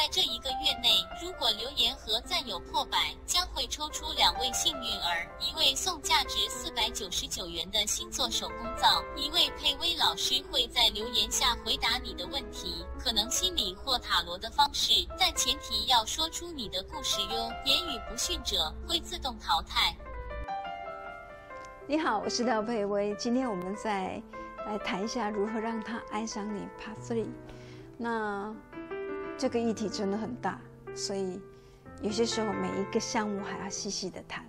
在这1个月内，如果留言和赞有破100，将会抽出2位幸运儿，一位送价值499元的星座手工皂，一位佩薇老师会在留言下回答你的问题，可能心理或塔罗的方式，但前提要说出你的故事哟，言语不逊者会自动淘汰。你好，我是廖佩薇，今天我们再来谈一下如何让他爱上你 Part 3。那这个议题真的很大，所以有些时候每一个项目还要细细的谈。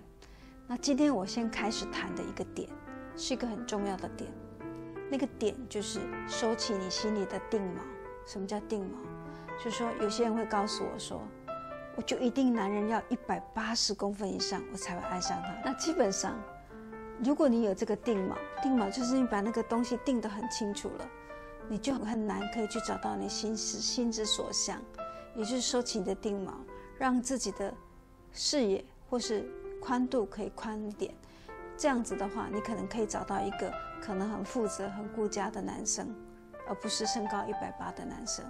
那今天我先开始谈的一个点，是一个很重要的点，那个点就是收起你心里的定锚。什么叫定锚？就是说有些人会告诉我说，我就一定男人要180公分以上我才会爱上他。那基本上如果你有这个定锚，定锚就是你把那个东西定得很清楚了，你就很难可以去找到你心之所向，也就是收起你的定锚，让自己的视野或是宽度可以宽一点。这样子的话，你可能可以找到一个可能很负责很顾家的男生，而不是身高180的男生。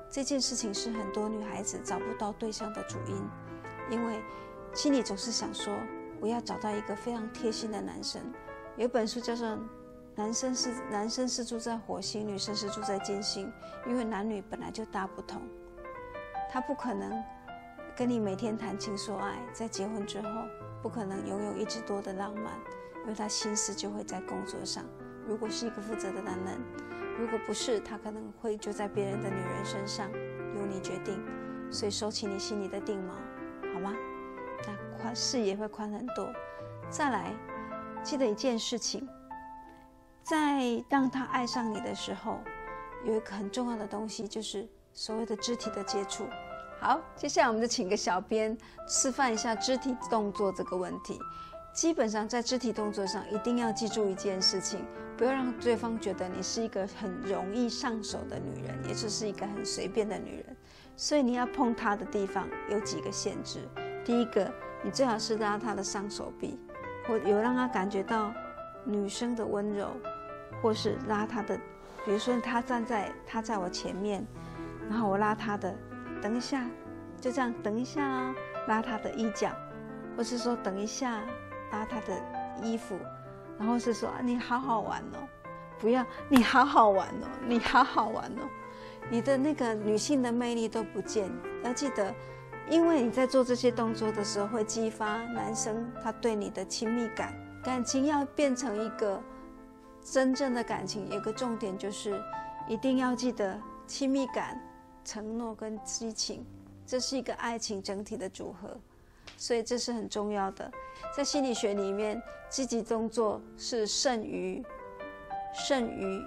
这件事情是很多女孩子找不到对象的主因，因为心里总是想说我要找到一个非常贴心的男生。有一本书叫做男生是住在火星，女生是住在金星，因为男女本来就大不同，他不可能跟你每天谈情说爱，在结婚之后不可能拥有一直多的浪漫，因为他心思就会在工作上。如果是一个负责的男人，如果不是，他可能会就在别人的女人身上，由你决定。所以收起你心里的定锚，好吗？那视野会宽很多。再来，记得一件事情，在让他爱上你的时候，有一个很重要的东西，就是所谓的肢体的接触。好，接下来我们就请个小编示范一下肢体动作这个问题。基本上在肢体动作上一定要记住一件事情，不要让对方觉得你是一个很容易上手的女人，也就是一个很随便的女人。所以你要碰她的地方有几个限制。第一个，你最好是拉她的上手臂，或有让她感觉到女生的温柔，或是拉她的，比如说她在我前面，然后我拉她的，等一下，就这样，等一下哦，拉她的衣角，或是说等一下拉她的衣服，然后是说你好好玩哦，不要你好好玩哦，你好好玩哦，你的那个女性的魅力都不见。要记得，因为你在做这些动作的时候会激发男生他对你的亲密感。感情要变成一个真正的感情，有个重点就是一定要记得亲密感、承诺跟激情，这是一个爱情整体的组合，所以这是很重要的。在心理学里面，积极动作是胜于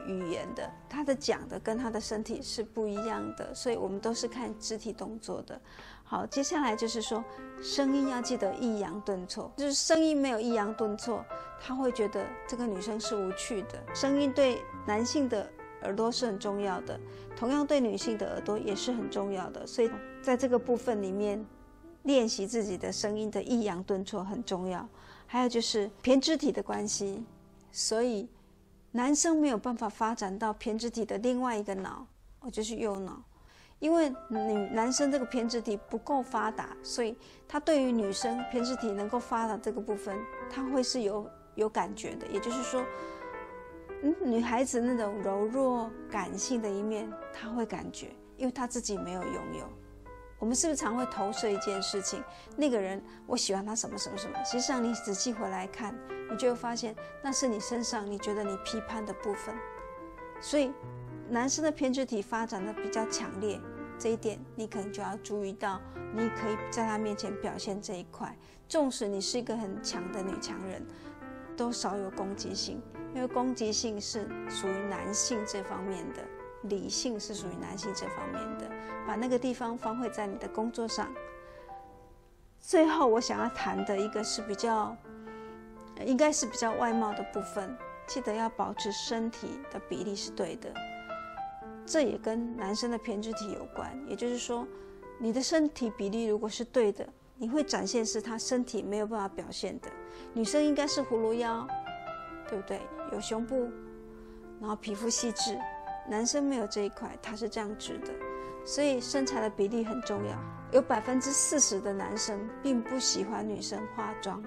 语言的，他的讲的跟他的身体是不一样的，所以我们都是看肢体动作的。好，接下来就是说声音要记得抑扬顿挫，就是声音没有抑扬顿挫，他会觉得这个女生是无趣的。声音对男性的耳朵是很重要的，同样对女性的耳朵也是很重要的，所以在这个部分里面练习自己的声音的抑扬顿挫很重要。还有就是偏肢体的关系，所以男生没有办法发展到偏肢体的另外一个脑，就是右脑，因为男生这个偏肢体不够发达，所以他对于女生偏肢体能够发达这个部分，他会是有感觉的。也就是说，女孩子那种柔弱感性的一面，他会感觉，因为他自己没有拥有。我们是不是常会投射一件事情，那个人我喜欢他什么什么什么，实际上你仔细回来看，你就会发现那是你身上你觉得你批判的部分。所以男生的偏肢体发展的比较强烈，这一点你可能就要注意到，你可以在他面前表现这一块。纵使你是一个很强的女强人，都少有攻击性，因为攻击性是属于男性这方面的，理性是属于男性这方面的，把那个地方发挥在你的工作上。最后我想要谈的一个是应该是比较外貌的部分，记得要保持身体的比例是对的，这也跟男生的偏肢体有关。也就是说，你的身体比例如果是对的，你会展现是他身体没有办法表现的。女生应该是葫芦腰，对不对？有胸部，然后皮肤细致，男生没有这一块，他是这样直的。所以身材的比例很重要。有40%的男生并不喜欢女生化妆，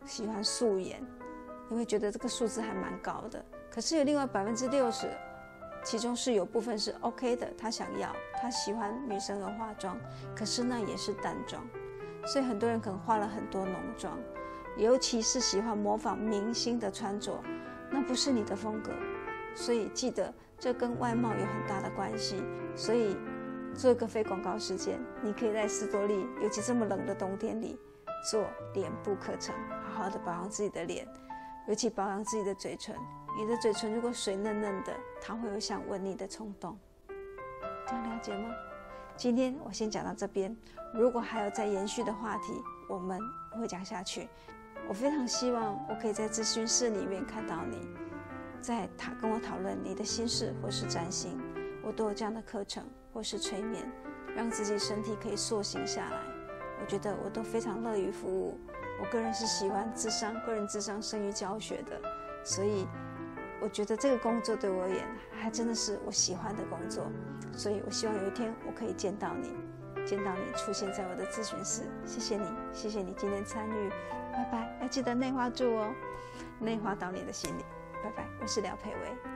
喜欢素颜，你会觉得这个数字还蛮高的。可是有另外60%，其中是有部分是 OK 的，他想要，他喜欢女生而化妆，可是那也是淡妆。所以很多人可能化了很多浓妆，尤其是喜欢模仿明星的穿着，那不是你的风格。所以记得这跟外貌有很大的关系。所以做一个非广告时间，你可以在斯多利，尤其这么冷的冬天里，做脸部课程，好好的保养自己的脸，尤其保养自己的嘴唇。你的嘴唇如果水嫩嫩的，它会有想吻你的冲动。这样了解吗？今天我先讲到这边，如果还有再延续的话题，我们会讲下去。我非常希望我可以在咨询室里面看到你，在跟我讨论你的心事或是占星，我都有这样的课程或是催眠，让自己身体可以塑形下来。我觉得我都非常乐于服务。我个人是喜欢諮商，个人諮商胜于教学的，所以我觉得这个工作对我而言还真的是我喜欢的工作。所以我希望有一天我可以见到你出现在我的咨询室。谢谢你，谢谢你今天参与，拜拜。要记得内化住哦，内化到你的心里。拜拜，我是廖佩薇。